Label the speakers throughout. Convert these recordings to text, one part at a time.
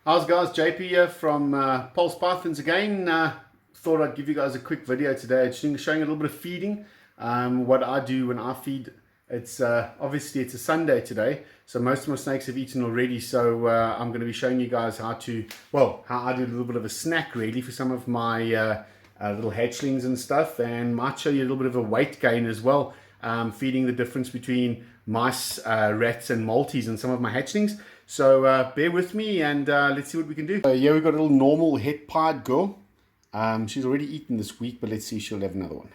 Speaker 1: How's guys, JP here from Pulse Pythons again. Thought I'd give you guys a quick video today, just showing a little bit of feeding. What I do when I feed. It's obviously it's a Sunday today, so most of my snakes have eaten already. So I'm going to be showing you guys how I do a little bit of a snack really for some of my little hatchlings and stuff, and might show you a little bit of a weight gain as well. Feeding the difference between mice, rats and Maltese and some of my hatchlings. So bear with me and let's see what we can do. Here we've got a little normal het-pied girl. She's already eaten this week, but let's see if she'll have another one.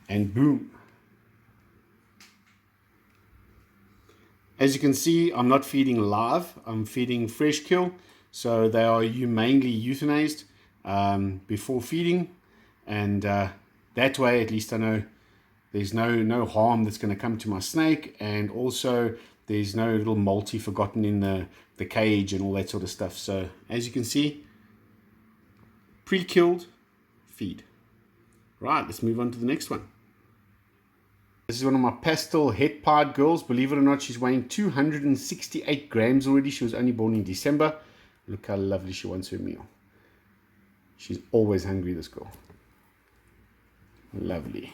Speaker 1: And boom. As you can see, I'm not feeding live, I'm feeding fresh kill. So they are humanely euthanized before feeding. And that way, at least I know there's no harm that's going to come to my snake. And also, there's no little multi forgotten in the cage and all that sort of stuff. So as you can see, pre-killed, feed. Right, let's move on to the next one. This is one of my Pastel het-pied girls. Believe it or not, she's weighing 268 grams already. She was only born in December. Look how lovely she wants her meal. She's always hungry, this girl. Lovely.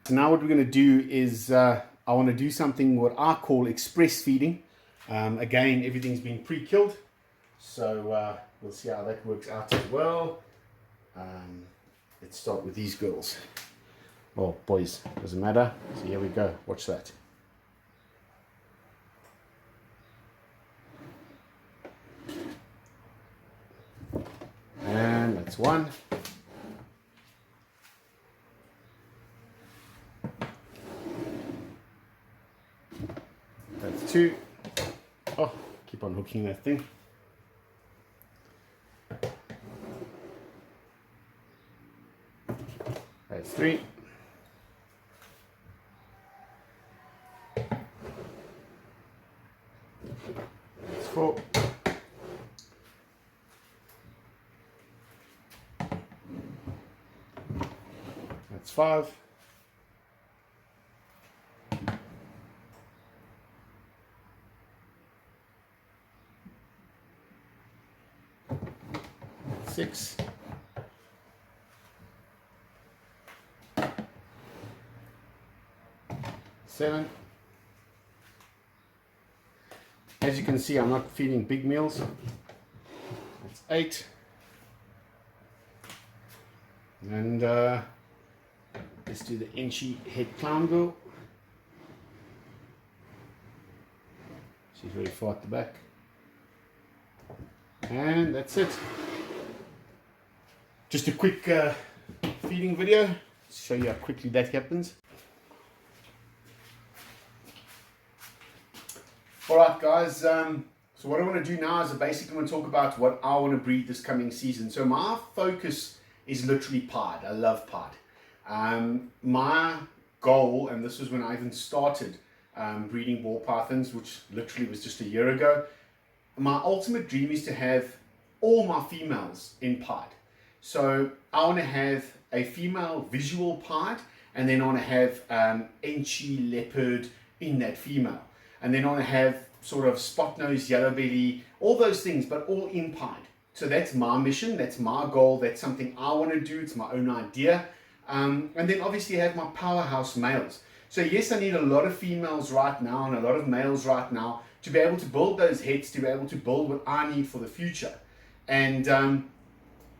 Speaker 1: So now what we're going to do is I want to do something what I call express feeding. Again, everything's been pre-killed. So we'll see how that works out as well. Let's start with these girls. Well, boys, doesn't matter. So here we go. Watch that. And that's one. That's two. Oh, keep on hooking that thing. That's three. That's four. That's five. That's six. Seven. As you can see, I'm not feeding big meals. That's eight. And let's do the inchy head clown girl. She's very far at the back. And that's it. Just a quick feeding video to show you how quickly that happens. Alright guys, so what I want to do now is I basically want to talk about what I want to breed this coming season. So my focus is literally pied. I love pied. My goal, and this was when I even started breeding ball pythons, which literally was just a year ago, my ultimate dream is to have all my females in pied. So I want to have a female visual pied, and then I want to have Enchi leopard in that female. And then I want to have sort of spot nose, yellow belly, all those things, but all in pied. So that's my mission, that's my goal, that's something I want to do, it's my own idea. And then obviously I have my powerhouse males. So yes, I need a lot of females right now and a lot of males right now to be able to build those heads, to be able to build what I need for the future. And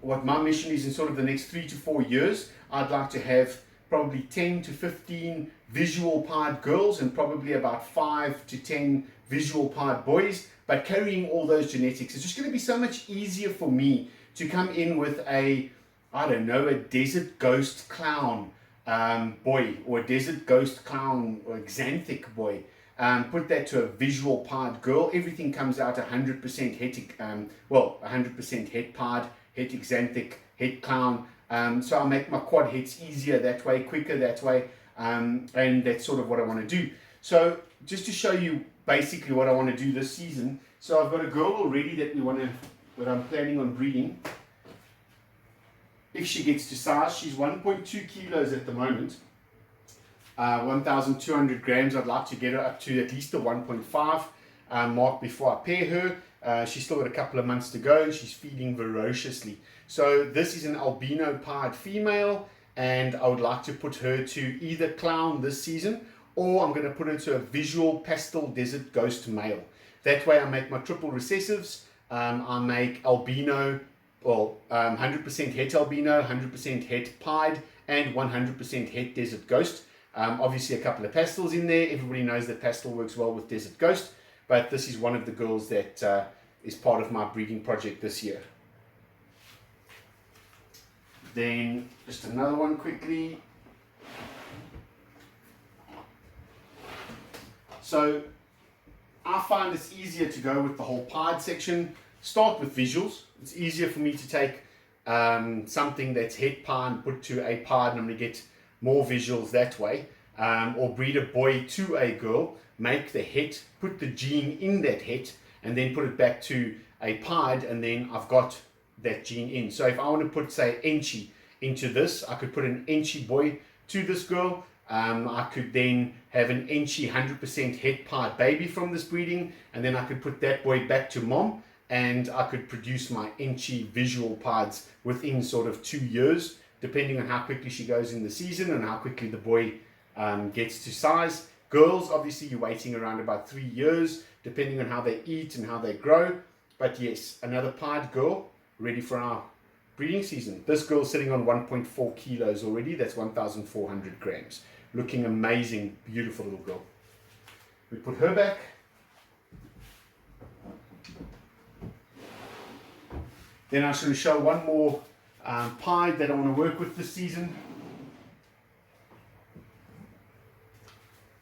Speaker 1: what my mission is in sort of the next 3 to 4 years, I'd like to have probably 10 to 15 visual pied girls and probably about 5 to 10 visual pied boys, but carrying all those genetics. It's just going to be so much easier for me to come in with a, I don't know, a desert ghost clown boy, or a desert ghost clown or xanthic boy. Put that to a visual pied girl. Everything comes out 100% het, 100% het pied, het xanthic, het clown. So I'll make my quad heads easier that way, quicker that way, and that's sort of what I want to do. So just to show you basically what I want to do this season. So I've got a girl already that I'm planning on breeding. If she gets to size, she's 1.2 kilos at the moment. 1,200 grams. I'd like to get her up to at least the 1.5 mark before I pair her. She's still got a couple of months to go. She's feeding ferociously. So this is an albino pied female, and I would like to put her to either clown this season, or I'm going to put her to a visual pastel desert ghost male. That way I make my triple recessives. I make albino, well, 100% het albino, 100% het pied, and 100% het desert ghost. Obviously a couple of pastels in there. Everybody knows that pastel works well with desert ghost, but this is one of the girls that is part of my breeding project this year. Then just another one quickly. So I find it's easier to go with the whole pied section. Start with visuals. It's easier for me to take something that's het pied and put to a pied, and I'm going to get more visuals that way. Or breed a boy to a girl, make the het, put the gene in that het, and then put it back to a pied, and then I've got that gene in. So if I want to put, say, Enchi into this, I could put an Enchi boy to this girl. I could then have an Enchi 100% het pied baby from this breeding, and then I could put that boy back to mom, and I could produce my Enchi visual pieds within sort of 2 years, depending on how quickly she goes in the season and how quickly the boy gets to size. Girls, obviously, you're waiting around about 3 years, depending on how they eat and how they grow. But yes, another pied girl ready for our breeding season. This girl's sitting on 1.4 kilos already. That's 1,400 grams. Looking amazing, beautiful little girl. We put her back. Then I should show one more pied that I want to work with this season.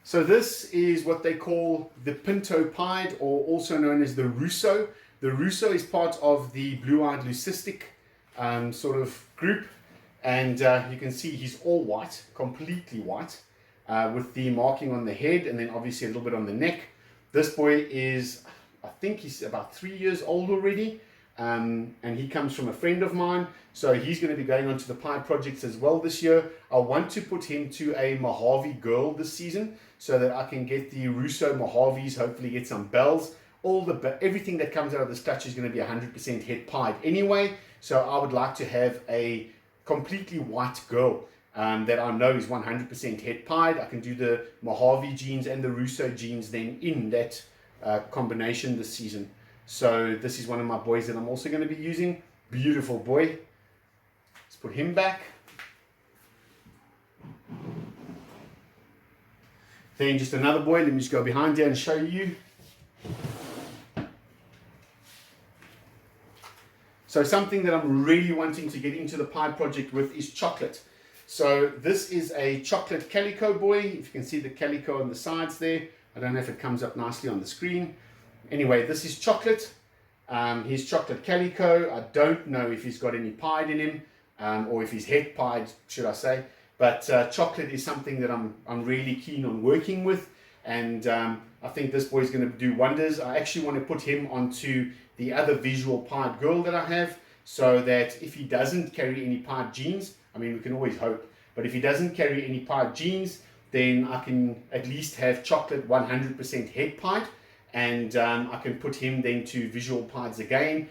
Speaker 1: So this is what they call the Pinto pied, or also known as the Russo. The Russo is part of the blue-eyed leucistic sort of group, and you can see he's all white, completely white, with the marking on the head, and then obviously a little bit on the neck. This boy is, I think he's about 3 years old already. And he comes from a friend of mine, so he's going to be going on to the pied projects as well this year. I want to put him to a Mojave girl this season, so that I can get the Russo Mojaves, hopefully get some bells. Everything that comes out of this clutch is going to be 100% het pied anyway, so I would like to have a completely white girl that I know is 100% het pied. I can do the Mojave genes and the Russo genes then in that combination this season. So this is one of my boys that I'm also going to be using. Beautiful boy. Let's put him back. Then just another boy. Let me just go behind here and show you. So something that I'm really wanting to get into the pied project with is chocolate. So this is a chocolate calico boy. If you can see the calico on the sides there. I don't know if it comes up nicely on the screen. Anyway, this is chocolate. He's chocolate calico. I don't know if he's got any pied in him, or if he's het pied, should I say. But chocolate is something that I'm really keen on working with, and I think this boy's going to do wonders. I actually want to put him onto the other visual pied girl that I have, so that if he doesn't carry any pied genes, I mean, we can always hope, but if he doesn't carry any pied genes, then I can at least have chocolate 100% het pied. And I can put him then to visual pieds again,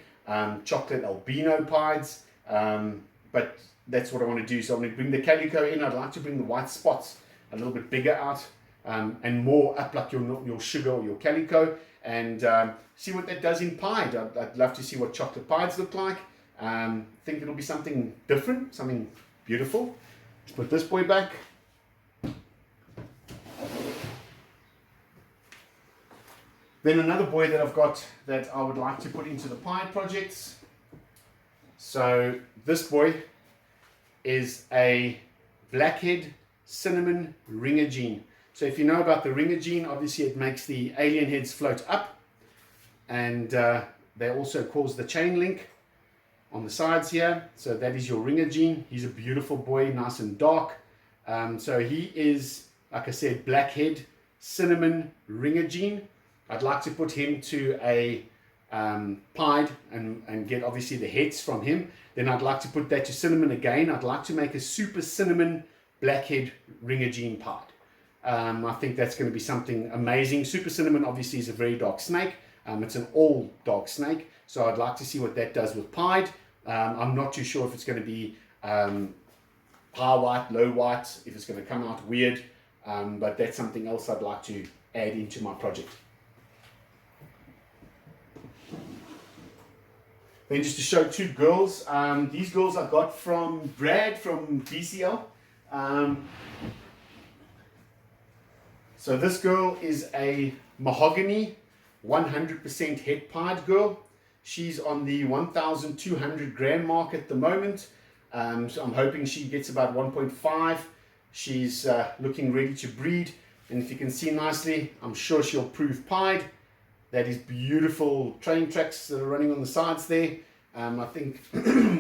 Speaker 1: chocolate albino pieds, but that's what I want to do. So I'm going to bring the calico in. I'd like to bring the white spots a little bit bigger out, and more up like your sugar or your calico, and see what that does in pied. I'd love to see what chocolate pieds look like. Think it'll be something different, something beautiful. Let's put this boy back. Then another boy that I've got that I would like to put into the pied projects. So this boy is a Blackhead cinnamon ringer gene. So if you know about the ringer gene, obviously it makes the alien heads float up, and they also cause the chain link. on the sides here. So that is your ringer gene. He's a beautiful boy, nice and dark. So he is, like I said, Blackhead, cinnamon, ringer gene. I'd like to put him to a pied and get obviously the heads from him. Then I'd like to put that to cinnamon again. I'd like to make a super cinnamon Blackhead ringer gene pied. I think that's going to be something amazing. Super cinnamon obviously is a very dark snake. It's an all dark snake. So I'd like to see what that does with pied. I'm not too sure if it's going to be high white, low white, if it's going to come out weird. But that's something else I'd like to add into my project. Then just to show two girls. These girls I got from Brad from BCL. So this girl is a Mahogany 100% head pied girl. She's on the 1,200 gram mark at the moment. So I'm hoping she gets about 1.5. She's looking ready to breed. And if you can see nicely, I'm sure she'll prove pied. That is beautiful train tracks that are running on the sides there. I think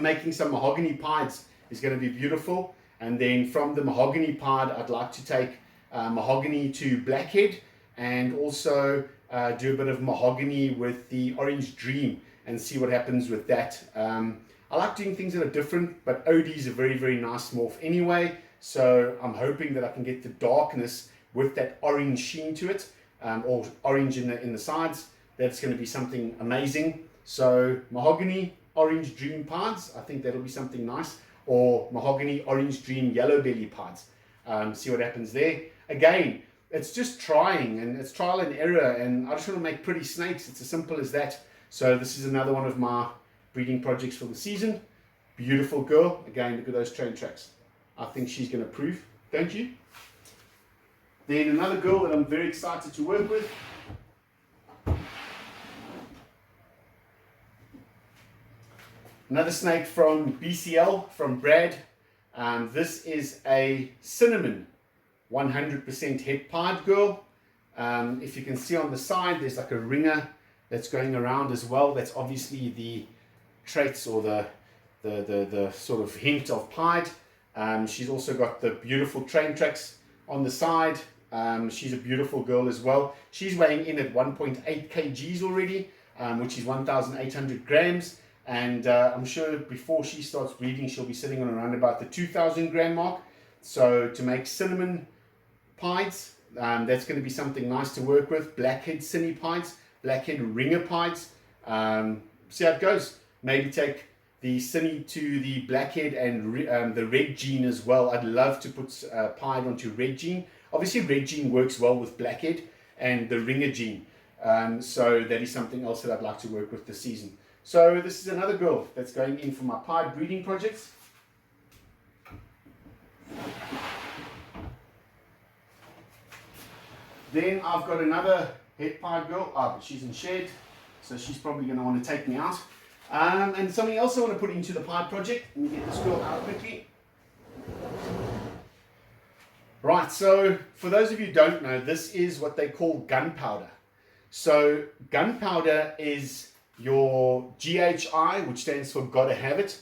Speaker 1: making some Mahogany pieds is going to be beautiful. And then from the Mahogany pied, I'd like to take Mahogany to Blackhead and also do a bit of Mahogany with the Orange Dream and see what happens with that. I like doing things that are different, but OD is a very, very nice morph anyway. So I'm hoping that I can get the darkness with that orange sheen to it, or orange in the sides. That's going to be something amazing. So Mahogany, Orange Dream pieds, I think that'll be something nice. Or Mahogany, Orange Dream, Yellow Belly pieds. See what happens there. Again, it's just trying, and it's trial and error, and I just want to make pretty snakes. It's as simple as that. So this is another one of my breeding projects for the season. Beautiful girl. Again, look at those train tracks. I think she's going to prove, don't you? Then another girl that I'm very excited to work with. Another snake from BCL, from Brad. This is a cinnamon 100% head pied girl. If you can see on the side, there's like a ringer that's going around as well. That's obviously the traits or the sort of hint of pied. She's also got the beautiful train tracks on the side. She's a beautiful girl as well. She's weighing in at 1.8 kgs already, which is 1,800 grams. And I'm sure before she starts breeding, she'll be sitting on around about the 2,000 gram mark. So to make cinnamon pieds, that's going to be something nice to work with. Blackhead cinny pieds, Blackhead ringer pieds. See how it goes. Maybe take the cinny to the Blackhead and the red gene as well. I'd love to put pied onto red gene. Obviously red gene works well with Blackhead and the ringer gene. So that is something else that I'd like to work with this season. So this is another girl that's going in for my pied breeding projects. Then I've got another head pied girl, but she's in shed, so she's probably going to want to take me out. And something else I want to put into the pied project. Let me get this girl out quickly. Right, so for those of you who don't know, this is what they call gunpowder. So gunpowder is your GHI, which stands for Gotta Have It,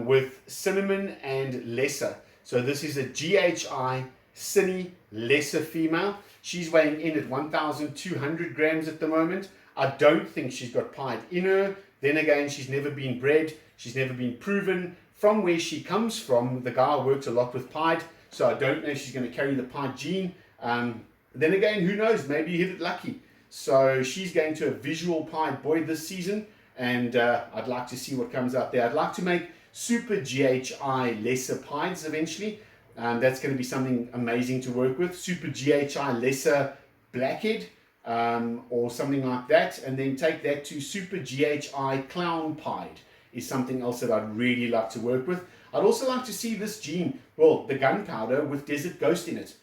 Speaker 1: with cinnamon and lesser. So this is a GHI Cinny lesser female. She's weighing in at 1,200 grams at the moment. I don't think she's got pied in her. Then again, she's never been bred. She's never been proven. From where she comes from, the guy works a lot with pied. So I don't know if she's going to carry the pied gene. Then again, who knows? Maybe you hit it lucky. So she's going to a visual pied boy this season. And I'd like to see what comes out there. I'd like to make super GHI lesser pieds eventually. That's going to be something amazing to work with. Super GHI lesser Blackhead or something like that. And then take that to super GHI clown pied is something else that I'd really like to work with. I'd also like to see this gene, well, the gunpowder with Desert Ghost in it.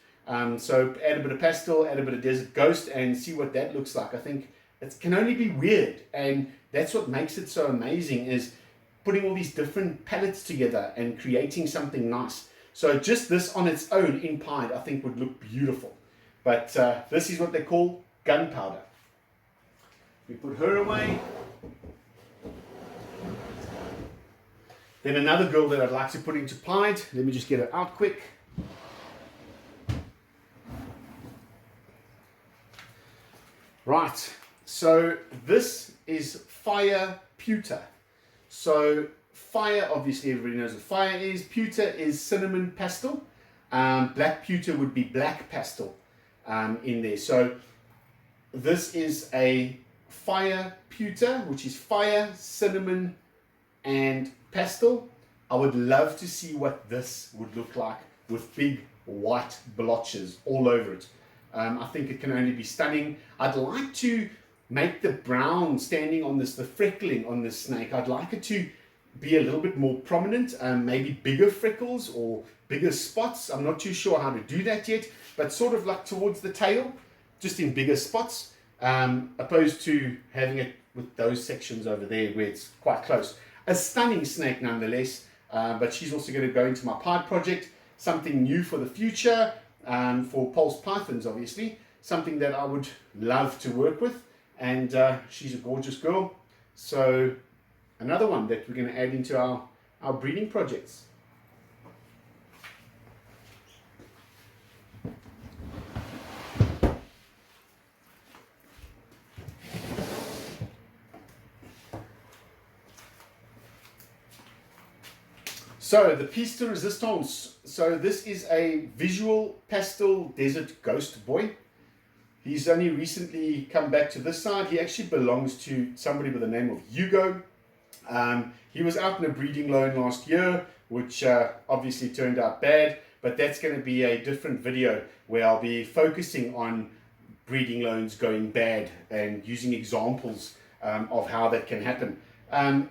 Speaker 1: So add a bit of Pastel, add a bit of Desert Ghost and see what that looks like. I think it can only be weird. And that's what makes it so amazing, is putting all these different palettes together and creating something nice. So just this on its own in pied, I think would look beautiful. But this is what they call gunpowder. We put her away. Then another girl that I'd like to put into Pied. Let me just get her out quick. Right, so this is Fire Pewter. So Fire, obviously everybody knows what Fire is. Pewter is cinnamon pastel. Black Pewter would be black pastel in there. So this is a Fire Pewter, which is fire, cinnamon, and pastel. I would love to see what this would look like with big white blotches all over it. I think it can only be stunning. I'd like to make the brown standing on this, the freckling on this snake, I'd like it to be a little bit more prominent, maybe bigger freckles or bigger spots. I'm not too sure how to do that yet, but sort of like towards the tail, just in bigger spots, opposed to having it with those sections over there where it's quite close. A stunning snake nonetheless, but she's also going to go into my Pied project, something new for the future, for pulse pythons obviously, something that I would love to work with, and she's a gorgeous girl. So another one that we're going to add into our breeding projects. So the piece de resistance. So this is a visual pastel desert ghost boy. He's only recently come back to this side. He actually belongs to somebody with the name of Hugo. He was out in a breeding loan last year, which obviously turned out bad, but that's going to be a different video where I'll be focusing on breeding loans going bad and using examples of how that can happen.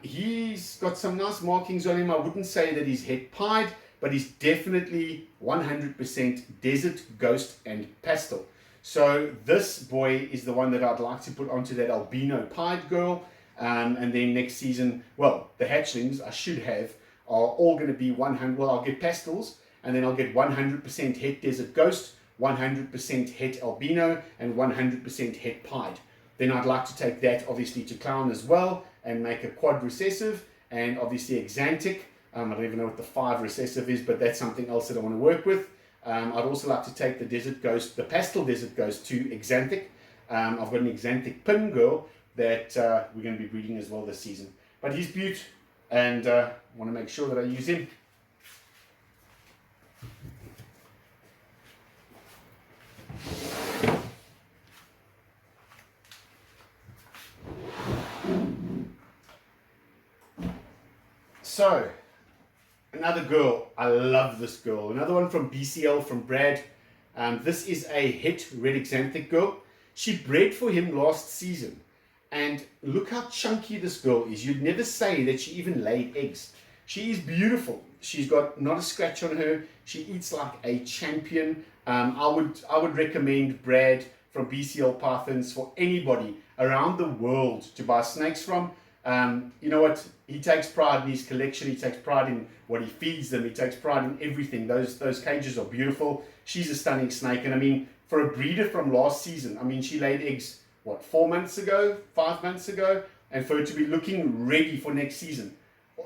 Speaker 1: He's got some nice markings on him. I wouldn't say that he's het pied, but he's definitely 100% desert ghost and pastel. So this boy is the one that I'd like to put onto that albino pied girl. And then next season, well, the hatchlings I should have are all going to be 100. Well, I'll get pastels, and then I'll get 100% het desert ghost, 100% het albino, and 100% het pied. Then I'd like to take that obviously to clown as well and make a quad recessive and obviously exantic. I don't even know what the 5 recessive is, but that's something else that I want to work with. I'd also like to take the desert ghost, the pastel desert ghost, to exantic. I've got an exantic pin girl that we're going to be breeding as well this season. But he's beaut, and I want to make sure that I use him. So, another girl, I love this girl. Another one from BCL, from Brad. This is a het red exanthic girl. She bred for him last season. And look how chunky this girl is. You'd never say that she even laid eggs. She is beautiful. She's got not a scratch on her. She eats like a champion. I would recommend Brad from BCL Pythons for anybody around the world to buy snakes from. You know what? He takes pride in his collection. He takes pride in what he feeds them. He takes pride in everything. Those cages are beautiful. She's a stunning snake. And I mean, for a breeder from last season, I mean, she laid eggs, what, 4 months ago, 5 months ago? And for her to be looking ready for next season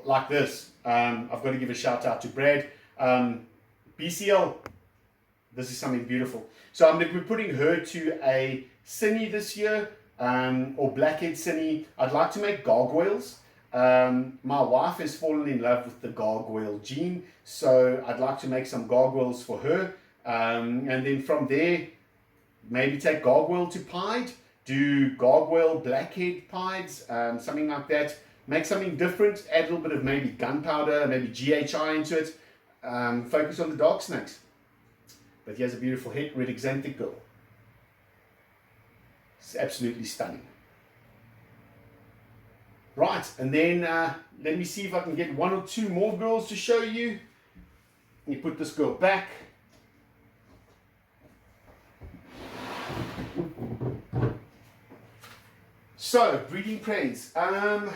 Speaker 1: like this, I've got to give a shout out to Brad. BCL, this is something beautiful. So I'm going to be putting her to a Cine this year. Or Blackhead Cine. I'd like to make gargoyles. My wife has fallen in love with the gargoyle gene, so I'd like to make some gargoyles for her. And then from there, maybe take gargoyle to pied, do gargoyle blackhead pieds, something like that. Make something different, add a little bit of maybe gunpowder, maybe GHI into it. Focus on the dark snakes. But here's a beautiful het red exanthic girl. It's absolutely stunning. Right, and then let me see if I can get 1 or 2 more girls to show you. Let me put this girl back. So, breeding cranes. Got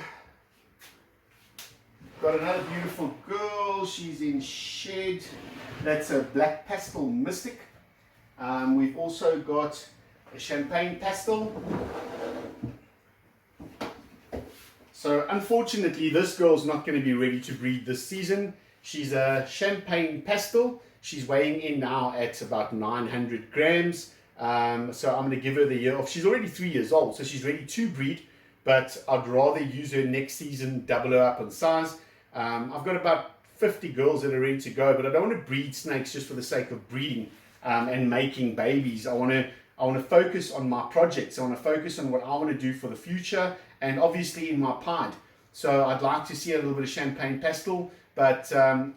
Speaker 1: another beautiful girl. She's in shed. That's a black pastel mystic. We've also got a champagne pastel. So unfortunately, this girl's not going to be ready to breed this season. She's a Champagne Pastel. She's weighing in now at about 900 grams. So I'm going to give her the year off. She's already 3 years old, so she's ready to breed, but I'd rather use her next season, double her up in size. I've got about 50 girls that are ready to go, but I don't want to breed snakes just for the sake of breeding and making babies. I want to focus on my projects. I want to focus on what I want to do for the future, and obviously in my pied. So I'd like to see a little bit of Champagne Pastel, but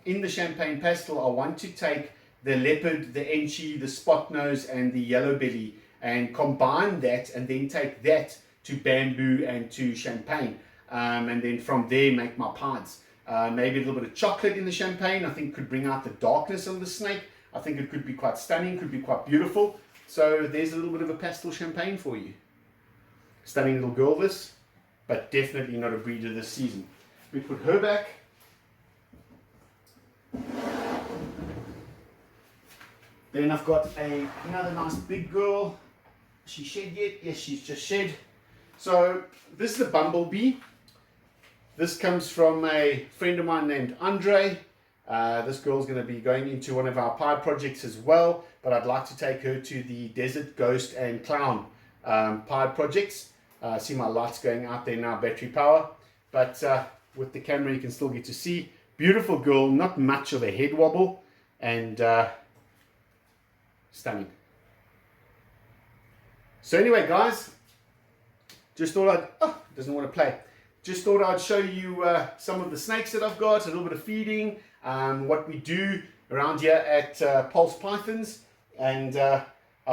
Speaker 1: in the Champagne Pastel, I want to take the leopard, the enchi, the spot nose, and the yellow belly, and combine that, and then take that to bamboo and to champagne, and then from there make my pieds. Maybe a little bit of chocolate in the champagne, I think could bring out the darkness of the snake. I think it could be quite stunning, could be quite beautiful. So there's a little bit of a pastel champagne for you. Stunning little girl this, but definitely not a breeder this season. We put her back. Then I've got another nice big girl. She shed yet? Yes, she's just shed. So this is a Bumblebee. This comes from a friend of mine named Andre. This girl's going to be going into one of our pie projects as well, but I'd like to take her to the Desert Ghost and Clown pie projects. See my lights going out there now, battery power, but with the camera you can still get to see. Beautiful girl, not much of a head wobble, and stunning. So anyway guys, just thought doesn't want to play. Just thought I'd show you some of the snakes that I've got, a little bit of feeding, what we do around here at Pulse Pythons, and I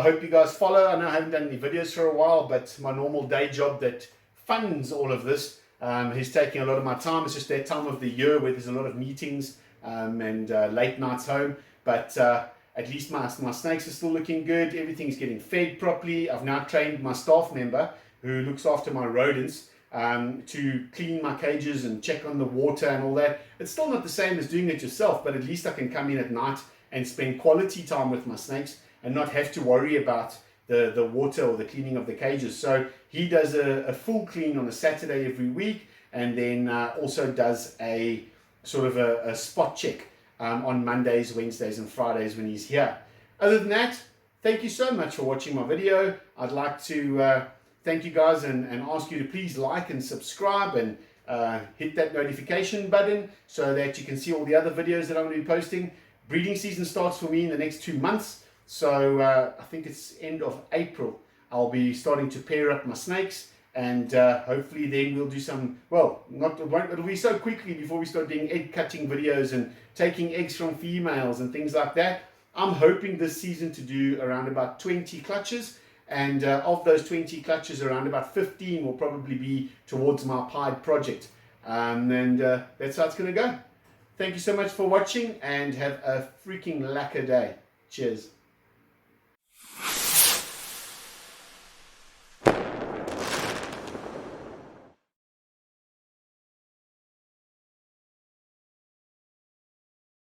Speaker 1: hope you guys follow. I know I haven't done any videos for a while, but my normal day job that funds all of this is taking a lot of my time. It's just that time of the year where there's a lot of meetings and late nights home, but at least my snakes are still looking good. Everything's getting fed properly. I've now trained my staff member who looks after my rodents to clean my cages and check on the water and all that. It's still not the same as doing it yourself, but at least I can come in at night and spend quality time with my snakes and not have to worry about the water or the cleaning of the cages. So he does a full clean on a Saturday every week, and then also does a sort of a spot check on Mondays, Wednesdays and Fridays when he's here. Other than that, thank you so much for watching my video. I'd like to thank you guys and ask you to please like and subscribe and hit that notification button so that you can see all the other videos that I'm going to be posting. Breeding season starts for me in the next 2 months, so I think it's end of April. I'll be starting to pair up my snakes, and hopefully then we'll do some, well, it'll be so quickly before we start doing egg cutting videos and taking eggs from females and things like that. I'm hoping this season to do around about 20 clutches, and of those 20 clutches, around about 15 will probably be towards my pied project, and that's how it's going to go. Thank you so much for watching, and have a freaking lacquer day. Cheers.